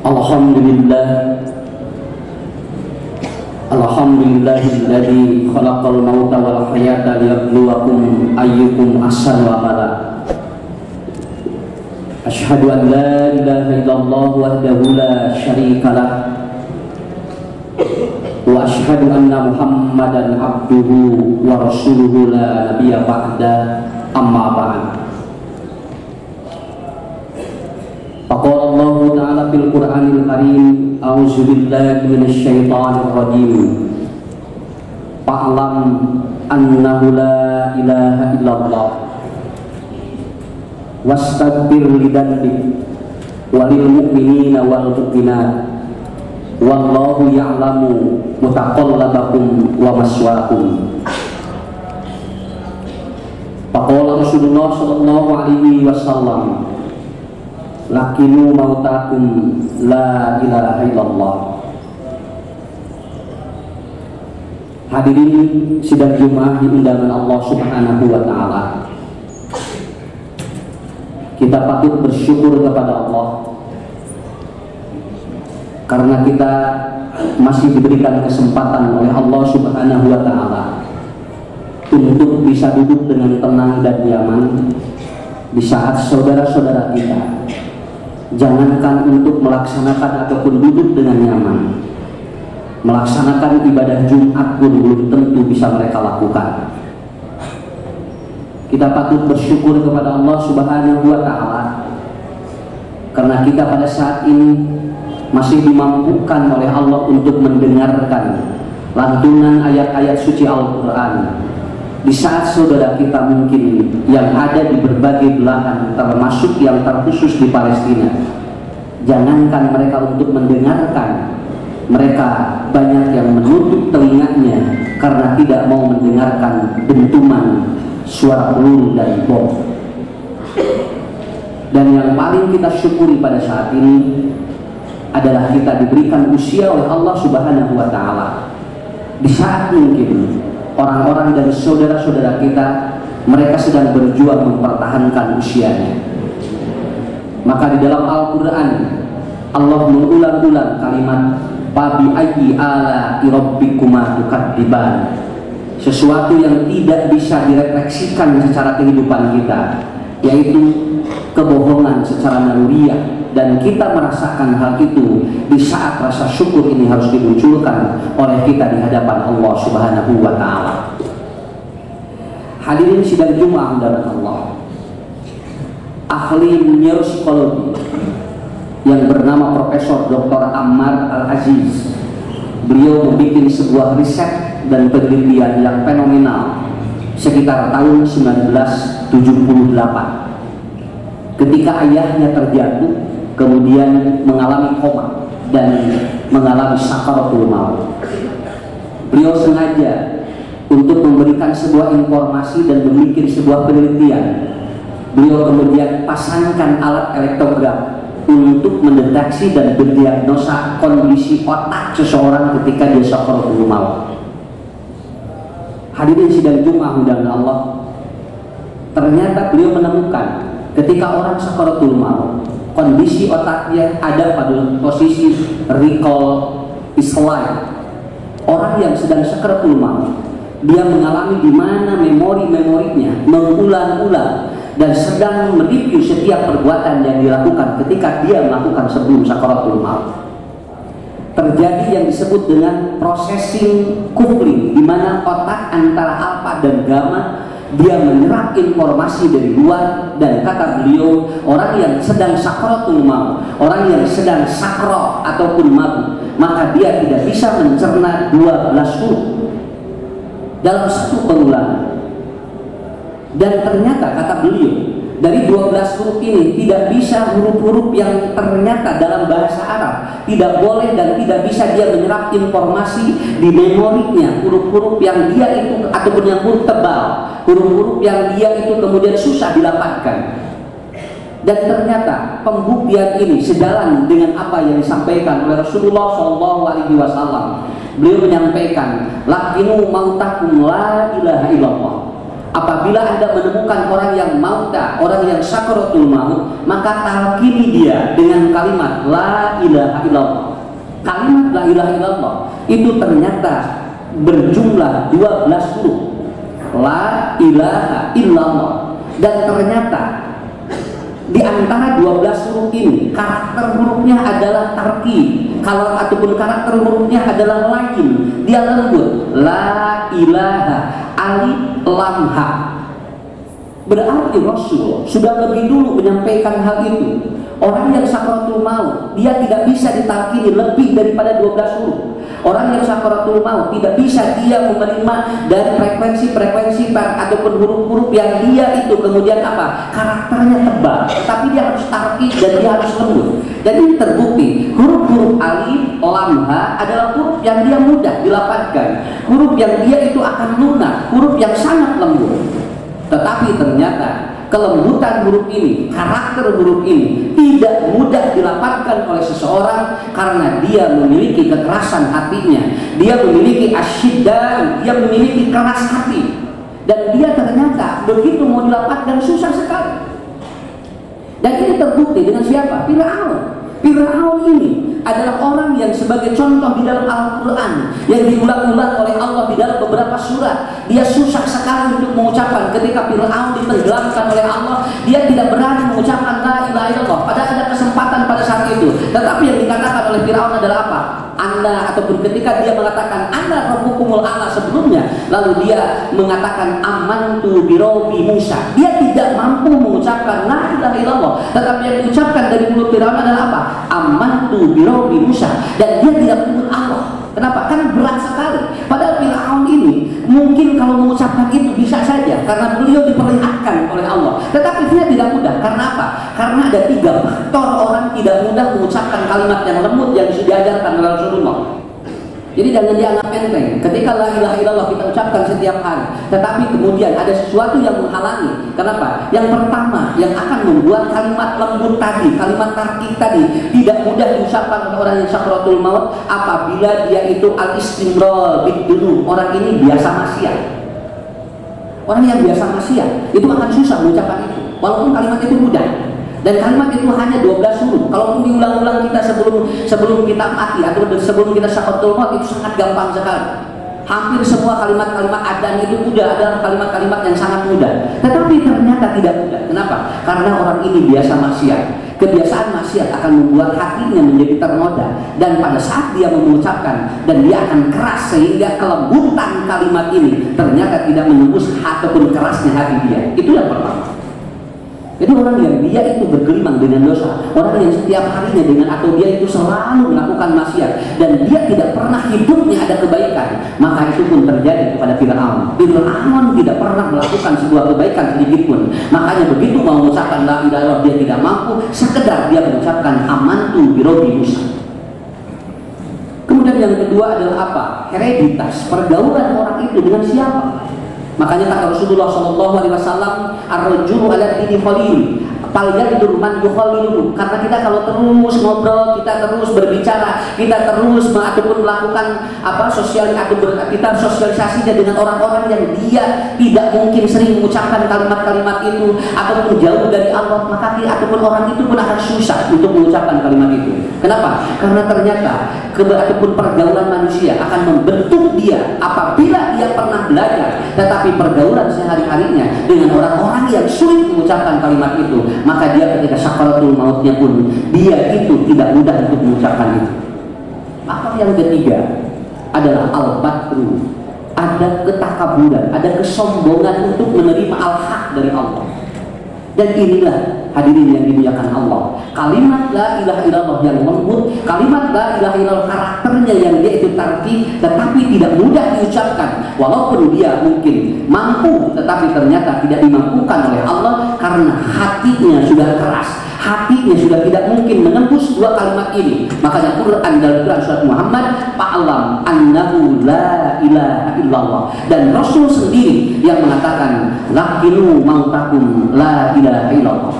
Alhamdulillah, alhamdulillahilladzi khalaqal mauta wal hayata liyabluwakum ayyukum ahsanu amala. Asyhadu an la ilaha illallah wahdahu la syarika lah wa asyhadu anna Muhammadan abduhu wa rasuluhu la nabiyya ba'da, amma ba'd. Faqala Allah Ta'ala fil Qur'anil Karim, a'udzu billahi minasy syaithanir rajim. Fa'lam annahu la ilaha illallah wastaghfir lidzambik walil mu'minina wal mu'minat wallahu ya'lamu mutaqallabakum wa maswaakum. Faqala Rasulullah sallallahu alaihi wasallam, lakinu mautakum la ilaha illallah. Hadirin sidang Jumat di undangan Allah Subhanahu wa taala. Kita patut bersyukur kepada Allah karena kita masih diberikan kesempatan oleh Allah Subhanahu wa taala untuk bisa duduk dengan tenang dan nyaman di saat saudara-saudara kita, jangankan untuk melaksanakan ataupun duduk dengan nyaman, melaksanakan ibadah Jumat pun belum tentu bisa mereka lakukan. Kita patut bersyukur kepada Allah Subhanahu wa taala karena kita pada saat ini masih dimampukan oleh Allah untuk mendengarkan lantunan ayat-ayat suci Al-Qur'an di saat saudara kita mungkin yang ada di berbagai belahan, termasuk yang terkhusus di Palestina, jangankan mereka untuk mendengarkan, mereka banyak yang menutup telinganya karena tidak mau mendengarkan dentuman suara peluru dan bom. Dan yang paling kita syukuri pada saat ini adalah kita diberikan usia oleh Allah Subhanahu wa taala di saat mungkin orang-orang dan saudara-saudara kita mereka sedang berjuang mempertahankan usianya. Maka di dalam Al-Quran Allah mengulang-ulang kalimat Fabi ayyi ala rabbikuma tukadziban, sesuatu yang tidak bisa direfleksikan secara kehidupan kita, yaitu kebohongan secara naluriah. Dan kita merasakan hal itu di saat rasa syukur ini harus dimunculkan oleh kita di hadapan Allah Subhanahu wa taala. Hadirin sidang Jumat dan Allah, ahli neuropsikologi yang bernama Profesor Dr. Ammar Al-Aziz, beliau membuat sebuah riset dan penelitian yang fenomenal sekitar tahun 1978 ketika ayahnya terjatuh kemudian mengalami koma dan mengalami sakaratul maut. Beliau sengaja untuk memberikan sebuah informasi dan membuat sebuah penelitian. Beliau kemudian pasangkan alat elektrograf untuk mendeteksi dan berdiagnosa kondisi otak seseorang ketika dia sakaratul maut. Hadirin sidang Jumat dan Allah, ternyata beliau menemukan ketika orang sakaratul maut, kondisi otaknya ada pada posisi recall is life. Orang yang sedang sakaratul maut, dia mengalami di mana memori-memorinya mengulang-ulang dan sedang mereview setiap perbuatan yang dilakukan ketika dia melakukan sebelum sakaratul maut. Terjadi yang disebut dengan processing coupling, di mana otak antara alfa dan gamma dia menyerap informasi dari luar. Dan kata beliau, orang yang sedang sakaratul maut, orang yang sedang sakro ataupun mabuk, maka dia tidak bisa mencerna 12 huruf dalam satu pengulangan. Dan ternyata kata beliau, dari 12 huruf ini tidak bisa huruf-huruf yang ternyata dalam bahasa Arab tidak boleh dan tidak bisa dia menyerap informasi di memorinya, huruf-huruf yang dia itu ataupun yang huruf tebal, huruf-huruf yang dia itu kemudian susah didapatkan. Dan ternyata pembuktian ini sejalan dengan apa yang disampaikan oleh Rasulullah SAW. Beliau menyampaikan, lakinu mautakum la ilaha illallah. apabila Anda menemukan orang yang mauta, orang yang sakaratul maut, maka talqini dia dengan kalimat la ilaha illallah. Kalimat la ilaha illallah itu ternyata berjumlah 12 huruf. La ilaha illallah. Dan ternyata di antara 12 huruf ini karakter hurufnya adalah tarki, kalau ataupun karakter hurufnya adalah lain, dia lembut. La ilaha alif lam ha. Berarti Rasul sudah lebih dulu menyampaikan hal itu. Orang yang sakaratul maut, dia tidak bisa ditalkini lebih daripada 12 huruf. Orang yang sakaratul maut tidak bisa dia menerima dari frekuensi-frekuensi ataupun huruf-huruf yang dia itu kemudian apa? Karakternya tebal, tapi dia harus tarkib dan dia harus lembut. Dan ini terbukti, huruf-huruf alif, lam, ha adalah huruf yang dia mudah dilapatkan, huruf yang dia itu akan lunak, huruf yang sangat lembut. Tetapi ternyata kelembutan huruf ini, karakter huruf ini tidak mudah dilapatkan oleh seseorang karena dia memiliki kekerasan hatinya, dia memiliki asyiddan, dia memiliki keras hati, dan dia ternyata begitu mau dilapatkan susah sekali. Dan ini terbukti dengan siapa? Fir'aun. Fir'aun ini adalah orang yang sebagai contoh di dalam Al-Quran yang diulang-ulang oleh Allah di dalam beberapa surat. Dia susah sekali untuk mengucapkan. Ketika Fir'aun ditenggelamkan oleh Allah, dia tidak berani mengucapkan la ilaha illallah. Padahal ada kesempatan pada saat itu. Tetapi yang dikatakan oleh Fir'aun adalah apa? Anda, ataupun ketika dia mengatakan Anda rabbukumul a'la sebelumnya, lalu dia mengatakan amantu birabbi Musa. Dia tidak mampu mengucapkan la ilaha illallah. Tetapi yang diucapkan dari mulut Fir'aun adalah apa? Amantu birabbi Musa. Dan dia tidak menyebut Allah. Kenapa? Karena berat sekali. Padahal Fir'aun ini mungkin kalau mengucapkan itu bisa saja karena beliau diperlihatkan oleh Allah. Tetapi dia tidak mudah. Karena apa? Karena ada 3 faktor orang tidak mudah mengucapkan kalimat yang lembut yang sudah diajarkan oleh Rasulullah. Jadi jangan dianggap enteng. Ketika la ilaha illallah kita ucapkan setiap hari, tetapi kemudian ada sesuatu yang menghalangi. Kenapa? Yang pertama, yang akan membuat kalimat lembut tadi, kalimat tarkik tadi tidak mudah diucapkan oleh orang yang sakaratul maut apabila dia itu al-istimrar bidunu. Orang ini biasa maksiat. Orang yang biasa maksiat itu akan susah mengucapkan itu, walaupun kalimat itu mudah. Dan kalimat itu hanya 12 huruf. Kalaupun diulang-ulang kita sebelum kita mati atau sebelum kita sakaratul maut itu sangat gampang sekali. Hampir semua kalimat-kalimat adzan itu mudah, adalah kalimat-kalimat yang sangat mudah. Tetapi ternyata tidak mudah. Kenapa? Karena orang ini biasa maksiat. Kebiasaan maksiat akan membuat hatinya menjadi ternoda, dan pada saat dia mengucapkan dan dia akan keras sehingga kelembutan kalimat ini ternyata tidak menembus ataupun kerasnya hati dia. Itu yang pertama. Jadi orang yang dia itu bergelimang dengan dosa, orang yang setiap harinya dengan atau dia itu selalu melakukan maksiat dan dia tidak pernah hidupnya ada kebaikan, maka itu pun terjadi kepada Fir'aun. Fir'aun tidak pernah melakukan sebuah kebaikan sedikit pun. Makanya begitu mau mengucapkan la ilaha illallah dia tidak mampu, sekedar dia mengucapkan amantu birabbi Musa. Kemudian yang kedua adalah apa? Hereditas, pergaulan orang itu dengan siapa. Makanya kata Rasulullah SAW, ar-rajulu ala dini khalil, falyanzur man yukhaliluhu. Karena kita kalau terus ngobrol, kita terus berbicara, kita terus ataupun melakukan kita sosialisasinya dengan orang-orang yang dia tidak mungkin sering mengucapkan kalimat-kalimat itu ataupun jauh dari Allah, maka ataupun orang itu pun akan susah untuk mengucapkan kalimat itu. Kenapa? Karena ternyata ataupun pergaulan manusia akan membentuk dia apabila dia pernah belajar, tetapi pergaulan sehari-harinya dengan orang-orang yang sulit mengucapkan kalimat itu, maka dia ketika sakaratul mautnya pun dia itu tidak mudah untuk mengucapkan itu. Maka yang ketiga adalah al-batru, ada ketakaburan, ada kesombongan untuk menerima al-haq dari Allah. Dan inilah hadirin yang dimuliakan Allah, kalimat la ilaha illallah yang lembut, kalimat la ilaha illallah karakternya yang dia itu tarkib tetapi tidak mudah diucapkan, walaupun dia mungkin mampu tetapi ternyata tidak dimampukan oleh Allah karena hatinya sudah keras, hatinya sudah tidak mungkin menembus dua kalimat ini. Makanya Quran dalam Quran surat Muhammad, fa'alam annahu la ilaha illallah, dan Rasul sendiri yang mengatakan lakinu mautakum la ilaha illallah.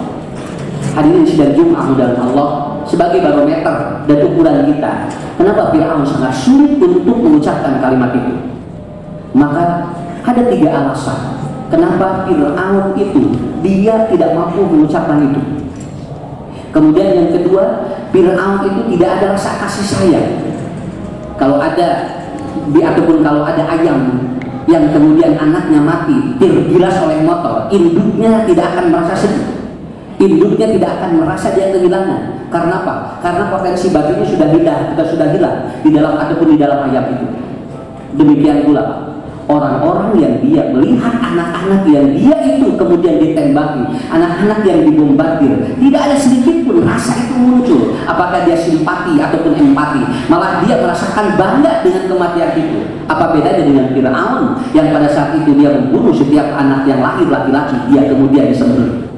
Hadirin sidang Jumat dalam Allah sebagai barometer dan ukuran kita. Kenapa Fir'aun sangat sulit untuk mengucapkan kalimat itu? Maka ada 3 alasan Kenapa Fir'aun itu dia tidak mampu mengucapkan itu? Kemudian yang kedua, Fir'aun itu tidak ada rasa kasih sayang. Kalau ada ataupun kalau ada ayam yang kemudian anaknya mati tergilas oleh motor, induknya tidak akan merasa sedih. Induknya tidak akan merasa dia kehilangan. Karena apa? Karena potensi batinnya sudah hilang di dalam ataupun di dalam ayam itu. Demikian pula orang-orang yang dia melihat anak-anak yang dia itu kemudian ditembaki, anak-anak yang dibombardir, tidak ada sedikit pun rasa itu muncul. Apakah dia simpati ataupun empati, malah dia merasakan bangga dengan kematian itu. Apa bedanya dengan Fir'aun yang pada saat itu dia membunuh setiap anak yang lahir laki-laki, dia kemudian disembelih.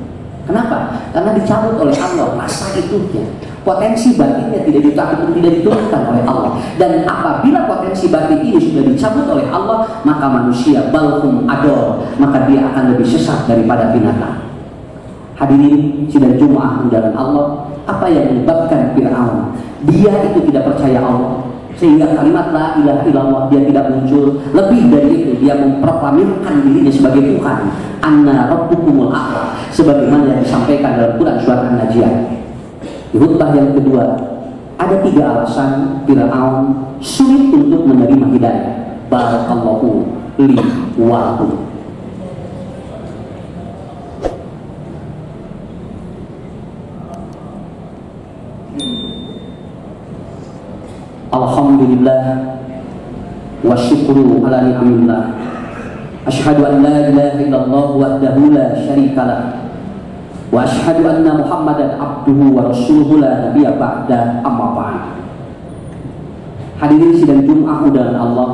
Kenapa? Karena dicabut oleh Allah rasa itunya. Potensi batinnya tidak diturunkan oleh Allah. Dan apabila potensi batin ini sudah dicabut oleh Allah, maka manusia balhum ador, maka dia akan lebih sesat daripada binatang. Hadirin sidang Jumat menjalankan Allah, apa yang menyebabkan Fir'aun dia itu tidak percaya Allah, sehingga kalimat la ilaha illallah dia tidak muncul. Lebih dari itu, dia memproklamirkan dirinya sebagai Tuhan, anna rabbukumul a'la, sebagaimana yang disampaikan dalam Quran surat An-Najiyah. Di khutbah yang kedua, ada 3 alasan Fir'aun sulit untuk menerima hidayah. Barakallahu li wa lakum. Alhamdulillah wa syukru ala ni'amillah. Asyhadu an la ilaha illallah wahdahu la syarikalah. Wa asyhadu anna Muhammadan abduhu wa rasuluhu la nabiyya ba'da, amma ba'd. Hadirin sidang Jumat undangan Allah,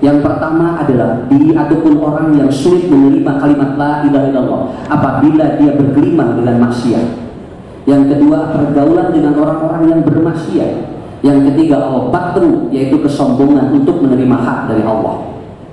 yang pertama adalah diri ataupun orang yang sulit menerima kalimat la ilaha illallah apabila dia bergelimang dengan maksiat. Yang kedua, pergaulan dengan orang-orang yang bermaksiat. Yang ketiga, al-batru, yaitu kesombongan untuk menerima hak dari Allah.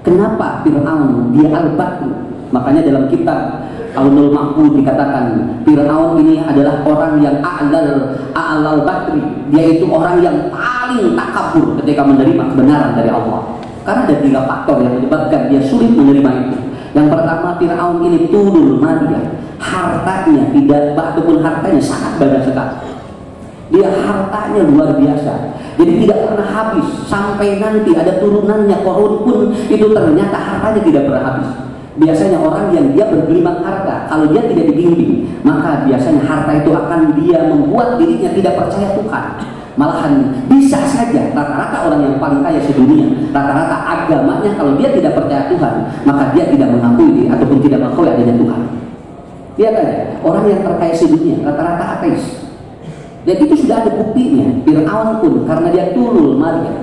Kenapa Fir'aun dia al-batru? Makanya dalam kitab Al-Nul Mahfud dikatakan Fir'aun ini adalah orang yang a'lal batri, dia itu orang yang paling takabur ketika menerima kebenaran dari Allah. Karena ada 3 faktor yang menyebabkan dia sulit menerima itu. Yang pertama, Fir'aun ini tulul maliyah, hartanya tidak ataupun hartanya sangat banyak sekali. Dia hartanya luar biasa, jadi tidak pernah habis. Sampai nanti ada turunannya Korun pun itu ternyata hartanya tidak pernah habis. Biasanya orang yang dia bergelimang harta, kalau dia tidak dibimbing, maka biasanya harta itu akan dia membuat dirinya tidak percaya Tuhan. Malahan bisa saja rata-rata orang yang paling kaya sedunia, rata-rata agamanya kalau dia tidak percaya Tuhan, maka dia tidak mengakui ataupun tidak mengakui adanya Tuhan. Dia kan orang yang terkaya sedunia rata-rata ateis. Dan itu sudah ada buktinya. Fir'aun pun karena dia tulul maliyah.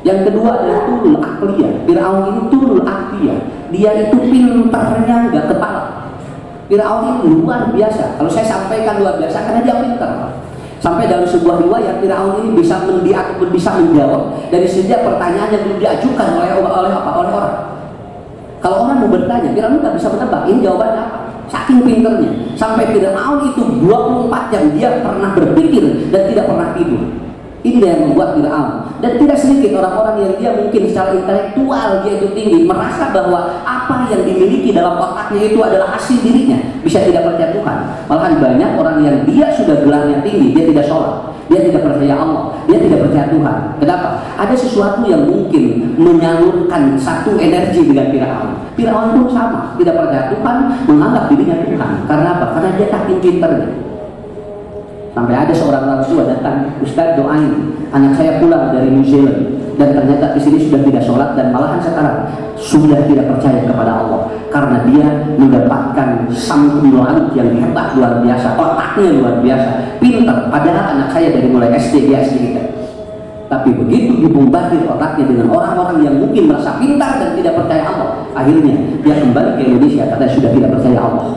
Yang kedua adalah tulul akliyah. Fir'aun ini tulul akliyah. Dia itu pinternya nggak kepala. Fir'aun ini luar biasa. Kalau saya sampaikan luar biasa karena dia pinter. Sampai dalam sebuah riwayat Fir'aun ini bisa menjawab dari setiap pertanyaan yang belum diajukan oleh orang. Kalau orang mau bertanya, Fir'aun nggak bisa menebak ini jawabannya apa. Saking pinternya, sampai Fir'aun itu 24 jam dia pernah berpikir dan tidak pernah tidur. Ini yang membuat Fir'aun. Dan tidak sedikit orang-orang yang dia mungkin secara intelektual dia itu tinggi, merasa bahwa apa yang dimiliki dalam otaknya itu adalah hasil dirinya, bisa tidak percaya Tuhan. Malahan banyak orang yang dia sudah gelarnya tinggi, dia tidak sholat, dia tidak percaya Allah, dia tidak percaya Tuhan. Kenapa? Ada sesuatu yang mungkin menyalurkan satu energi dengan Fir'aun. Fir'aun pun sama, tidak percaya Tuhan, menganggap dirinya Tuhan. Karena apa? Karena dia saking pinternya. Sampai ada seorang orang tua datang, Ustaz doain anak saya pulang dari New Zealand dan ternyata di sini sudah tidak sholat dan malahan sekarang sudah tidak percaya kepada Allah karena dia mendapatkan sambung laut yang hebat luar biasa, otaknya luar biasa, pintar. Padahal anak saya dari mulai SD dia SD kita. Tapi begitu dibombardir otaknya dengan orang-orang yang mungkin merasa pintar dan tidak percaya Allah, akhirnya dia kembali ke Indonesia karena sudah tidak percaya Allah.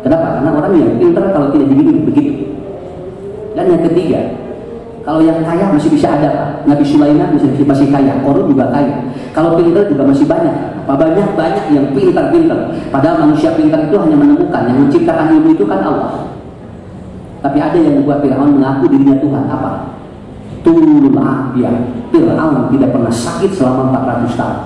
Kenapa? Karena orang yang pintar kalau tidak dibimbing begitu. Dan yang ketiga, kalau yang kaya masih bisa ada, Pak. Nabi Sulaiman masih kaya, Korun juga kaya. Kalau pintar juga masih banyak. Banyak yang pintar-pintar. Padahal manusia pintar itu hanya menemukan, yang menciptakan ilmu itu kan Allah. Tapi ada yang membuat Fir'aun mengaku dirinya Tuhan. Apa? Tulul afiyah. Fir'aun tidak pernah sakit selama 400 tahun.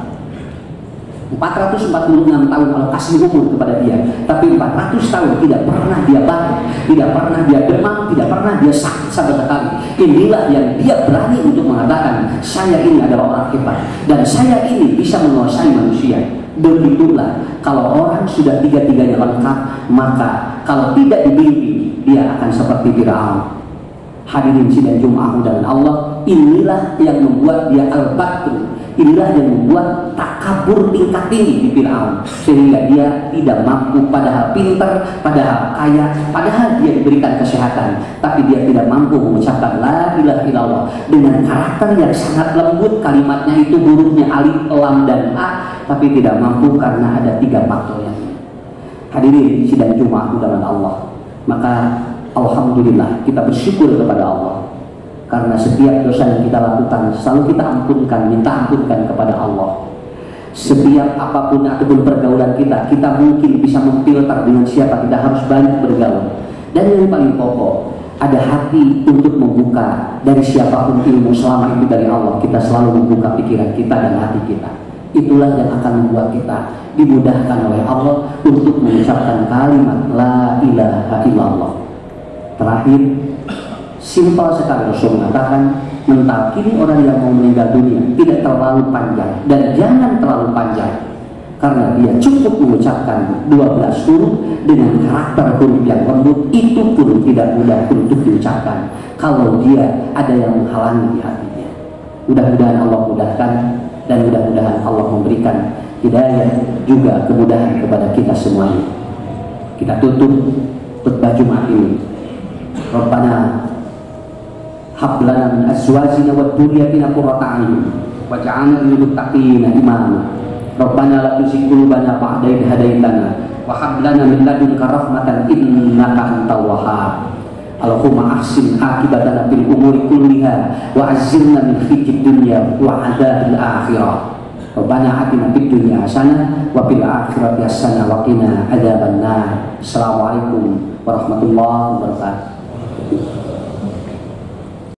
446 tahun Allah kasih umur kepada dia, tapi 400 tahun tidak pernah dia batuk, tidak pernah dia demam, tidak pernah dia sakit sama sekali. Inilah yang dia berani untuk mengatakan, saya ini adalah orang hebat dan saya ini bisa menguasai manusia. Begitulah kalau orang sudah tiga-tiganya lengkap, maka kalau tidak dibimbing dia akan seperti Firaun. Hadirin sidang Jumat dan Allah, inilah yang membuat dia al-batru, inilah yang membuat takabur tingkat tinggi di Firaun, sehingga dia tidak mampu, padahal pintar, padahal kaya, padahal dia diberikan kesehatan, tapi dia tidak mampu mengucapkan la ilaha illallah dengan karakter yang sangat lembut, kalimatnya itu hurufnya alif, lam, dan a, tapi tidak mampu karena ada 3 faktor yang ini. Hadirin sidang Jumat dan Allah, maka alhamdulillah kita bersyukur kepada Allah karena setiap dosa yang kita lakukan selalu kita ampunkan, minta ampunkan kepada Allah. Setiap apapun ataupun pergaulan kita mungkin bisa memfilter dengan siapa kita harus banyak bergaul. Dan yang paling pokok, ada hati untuk membuka dari siapapun ilmu selama itu dari Allah. Kita selalu membuka pikiran kita dan hati kita. Itulah yang akan membuat kita dimudahkan oleh Allah untuk mengucapkan kalimat la ilaha illallah. Terakhir, simpel sekali Rasul mengatakan, mentalkini orang yang mau meninggal dunia tidak terlalu panjang dan jangan terlalu panjang, karena dia cukup mengucapkan 12 huruf dengan karakter huruf yang lembut, itu pun tidak mudah untuk diucapkan kalau dia ada yang menghalangi di hatinya. Mudah-mudahan Allah mudahkan dan mudah-mudahan Allah memberikan hidayah juga kemudahan kepada kita semuanya. Kita tutup khutbah Jumat ini. Rabbana hab lana min azwajina wa dhurriyyatina qurrata a'yun waj'alna lil muttaqina imama. Rabbana la tuzigh qulubana ba'da idh hadaitana wa hab lana min ladunka rahmatan innaka antal wahhab. Allahumma ahsin akibatana fil umuri kulliha wa azzilna min khizyid dunya wa adzabil akhirah. Rabbana atina fid dunya hasanah wa fil akhirati hasanah wa qina adzabannar. Assalamualaikum warahmatullahi wabarakatuh.